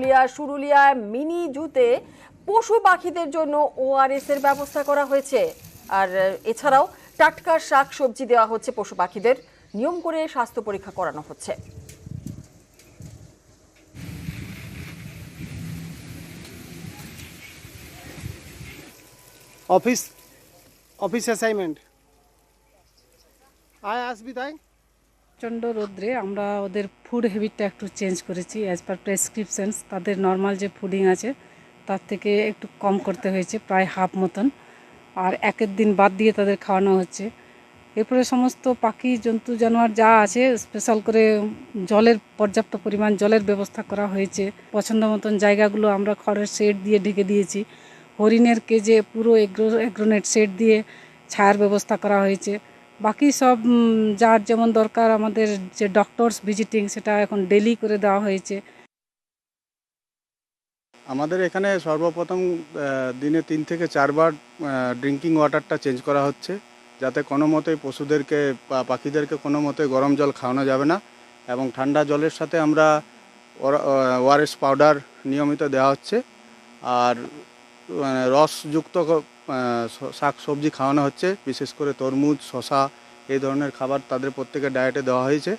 Dhakuria Suruliya mini জুতে পশু পাখিদের জন্য ওআরএস এর ব্যবস্থা করা হয়েছে। আর এছাড়াও টাটকা শাক সবজি দেওয়া হচ্ছে পশু পাখিদের, নিয়ম করে স্বাস্থ্য পরীক্ষা করানো হচ্ছে। অফিস অ্যাসাইনমেন্ট আয় আসবি তাই। প্রচণ্ড রোদ্রে আমরা ওদের ফুড হ্যাবিটটা একটু চেঞ্জ করেছি অ্যাজ পার প্রেসক্রিপশনস। তাদের নর্মাল যে ফুডিং আছে তার থেকে একটু কম করতে হয়েছে, প্রায় হাফ মতন। আর একের দিন বাদ দিয়ে তাদের খাওয়ানো হচ্ছে। এরপরে সমস্ত পাখি জন্তু জানোয়ার যা আছে স্পেশাল করে জলের পর্যাপ্ত পরিমাণ জলের ব্যবস্থা করা হয়েছে। পছন্দ মতন জায়গাগুলো আমরা খড়ের শেড দিয়ে ঢেকে দিয়েছি। হরিণের কেজে পুরো এগ্রোনেট শেড দিয়ে ছায়ার ব্যবস্থা করা হয়েছে। বাকি সব যার যেমন দরকার, আমাদের যে ডক্টরস ভিজিটিং সেটা এখন ডেলি করে দেওয়া হয়েছে। আমাদের এখানে সর্বপ্রথম দিনে 3 থেকে 4 বার ড্রিঙ্কিং ওয়াটারটা চেঞ্জ করা হচ্ছে, যাতে কোনো মতেই পশুদেরকে বা পাখিদেরকে কোনো মতেই গরম জল খাওয়ানো যাবে না। এবং ঠান্ডা জলের সাথে আমরা ওআরএস পাউডার নিয়মিত দেওয়া হচ্ছে। আর রসযুক্ত শাক সবজি খাওয়ানো হচ্ছে, বিশেষ করে তরমুজ, শশা এই ধরনের খাবার তাদের প্রত্যেকের ডায়েটে দেওয়া হয়েছে।